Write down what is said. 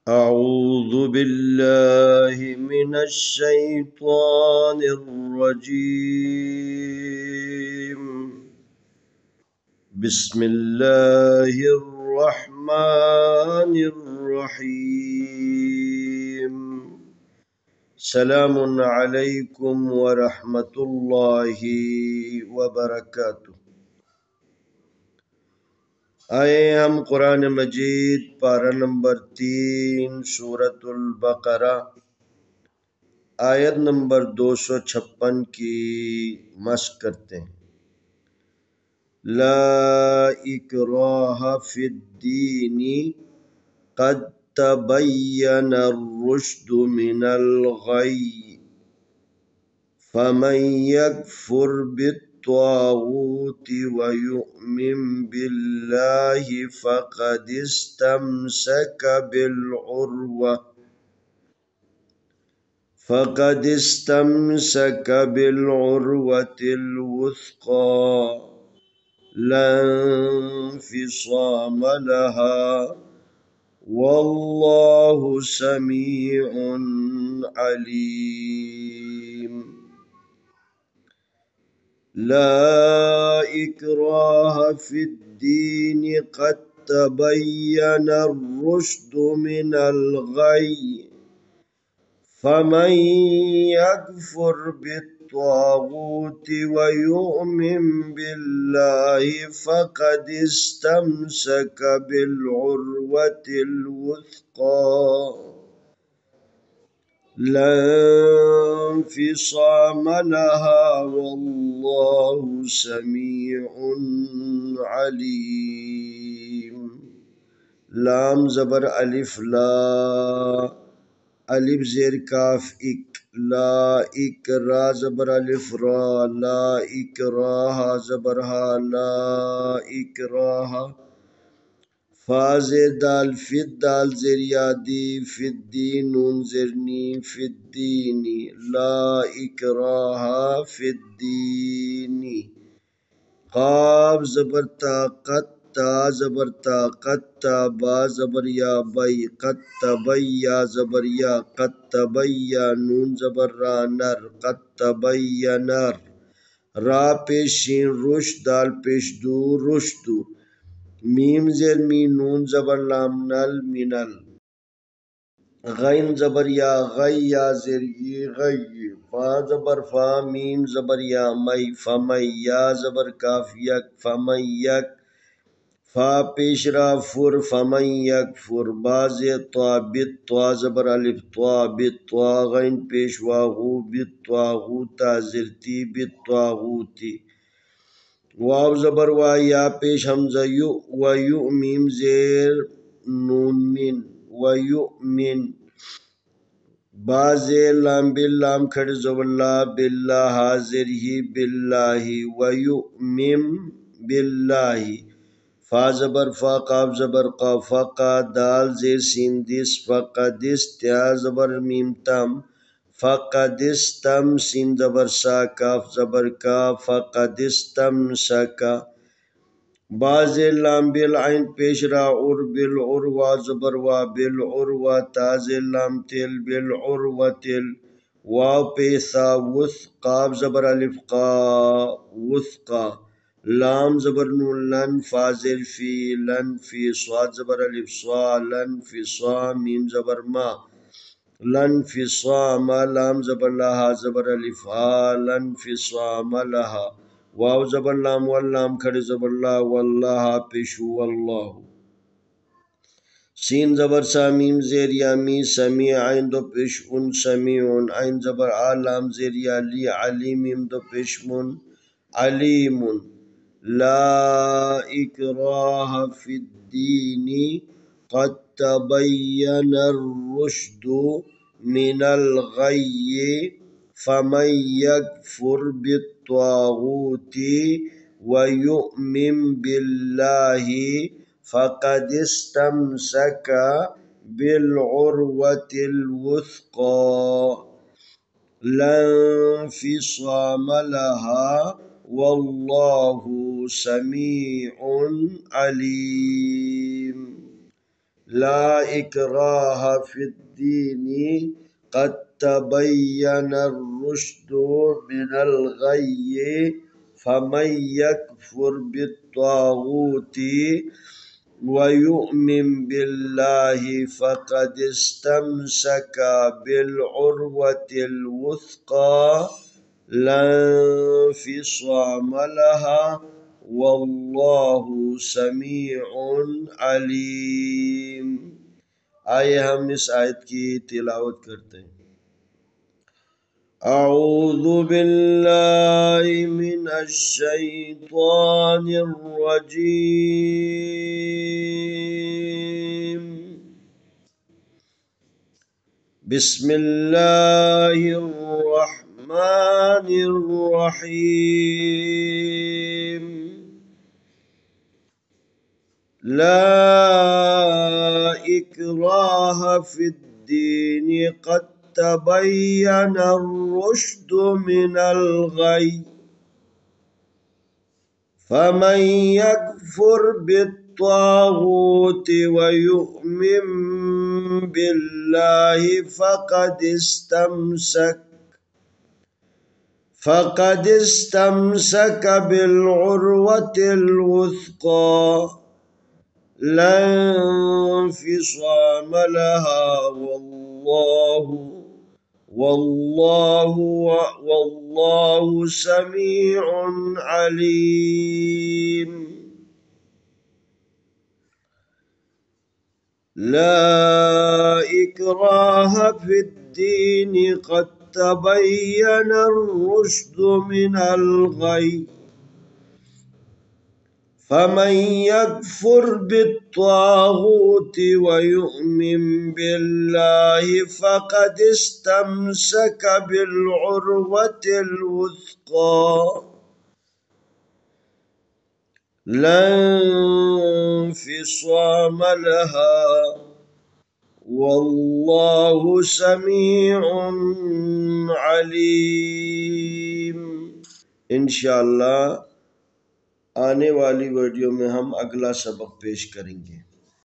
أعوذ بالله من الشيطان الرجيم. بسم الله الرحمن الرحيم. سلام عليكم ورحمة الله وبركاته. आए हम कुरान मजीद पारा नंबर 3 सूरतुल बकरा आयत नंबर 256 की मश्क करते हैं। ला इकराहा फिद्दीनी क़द तबय्यना रुश्दु मिनल गय्य फमन यकफुर बित्तागूति व युमिन बिल्लाहि फ़क़द इस्तमसक बिलउर्वतिल वुस्क़ा ला इंफ़िसाम लहा वल्लाहु समीउन अलीम। ला इकराहा फिद्दीन क़द तबय्यना रुश्दु मिनल गय्य फमन यकफुर बित्तागूत व युमिन बिल्लाहि फ़क़द इस्तमसक बिलउर्वतिल वुस्क़ा ला इंफ़िसाम लहा वल्लाहु समीउन अलीम। लाम ज़बर अलिफ ला अलिफ ज़ेर काफ इक ला इक रा ज़बर अलिफ रा ला इकराहा ज़बर हा ला इकराहा फा ज़ेर दाल फिद दाल ज़ेर यादी फिद्दीन नून ज़ेर नी फिद्दीनी ला इकराहा फिद्दीनी। क़ाफ ज़बर ताक़त ता ज़बर ताक़त ता बा ज़बर या बई क़द तबय्या ज़बर या क़द तबय्या नून ज़बर रा नर क़द तबय्यनर रा पेश शीन रुश दाल पेश दू रुश्दु मीम ज़ेर मी नून ज़बर लाम नल मिनल गैन ज़बर या गै या ज़ेर ये गै फा ज़बर फा मीम ज़बर या मई फमई या ज़बर काफ यक फमई यक फा पेशरा फुर फमन यकफुर बाज़े त्वा बित त्वा ज़बर अलिफ त्वा बित त्वा गैन पेशवा गू बित त्वा गूता ज़िरती बित त्वा गूती वाव ज़बर वा या पेश हमज़ा यु व यु मीम ज़ेर नून मिन व यु मिन बाज़े लाम बिल्लाम खड़ ज़बर ला बिल्लाह हाज़िर ही बिल्लाही व यु मिम बिल्लाही फा ज़बर फा काफ ज़बर क़ा फ़क़ा दाल ज़ेर सीन दिस फ़क़दिस त्या ज़बर मीम तम फ़क़दिस्तम सीन ज़बर सा काफ ज़बर का फ़क़दिस्तमसका बाज़े लाम बिल आइन पेशरा उर बिल उर्वा ज़बर वा बिल उर्वा ताज़े लाम तिल बिल उर्वतिल वाव पेसा वुस काफ ज़बर अलिफ क़ा वुस्क़ा लाम ज़बर नून लन फाज़िल फी लन फी स्वाद ज़बर अलिफ स्वा लन फी स्वा मीम ज़बर मा लन फी स्वा मा लाम ज़बर लहा ज़बर अलिफ हा लन फी स्वा मा लहा वाव ज़बर लाम वल्लाम खड़े ज़बर ला वल्लाह पेशु वल्लाहु सीन ज़बर सा मीम ज़ेर या मी समी आइन दो पेश उन समीउन आइन ज़बर आ लाम ज़ेर या ली अली मीम दो पेश मुन अलीमुन। ला इकराहा फिद्दीनी क़द तबय्यना रुश्दु मिनल गय्य फमन यकफुर बित्तागूति व युमिन बिल्लाहि फ़क़द इस्तमसक बिलउर्वतिल वुस्क़ा ला इंफ़िसाम लहा वल्लाहु समीउन अलीम। ला इकराह फिद्दीनी क़द तबय्यना रुश्दु मिनल गय्यि फमन यकफुर बित्तागूति व युमिन बिल्लाहि फ़क़द इस्तमसका बिल उर्वतिल वुस्क़ा ला इंफ़िसाम लहा वल्लाहु समीउन अलीम। आइए हम इस आयत की तिलावत करते हैं। अऊज़ु बिल्लाहि मिनश शैतानिर रजीम। बिस्मिल्लाहिर रहमानिर रहीम। ला इकराह फिद्दीन क़द तबय्यना रुश्दु मिनल गय्य फमन यकफुर बित्तागूति व युमिन बिल्लाहि फ़क़द इस्तमसक बिल उर्वतिल वुस्क़ा ला इंफ़िसाम लहा वल्लाहु समीउन अलीम। ला इकराह फिद्दीन क़द तबय्यना रुश्दु मिनल गय्य फमन यकफुर बित्तागूति व युमिन बिल्लाहि फ़क़द इस्तमसक बिल उर्वतिल वुस्क़ा ला इंफ़िसाम लहा वल्लाहु समीउन अलीम। इंशाअल्लाह आने वाली वीडियो में हम अगला सबक पेश करेंगे।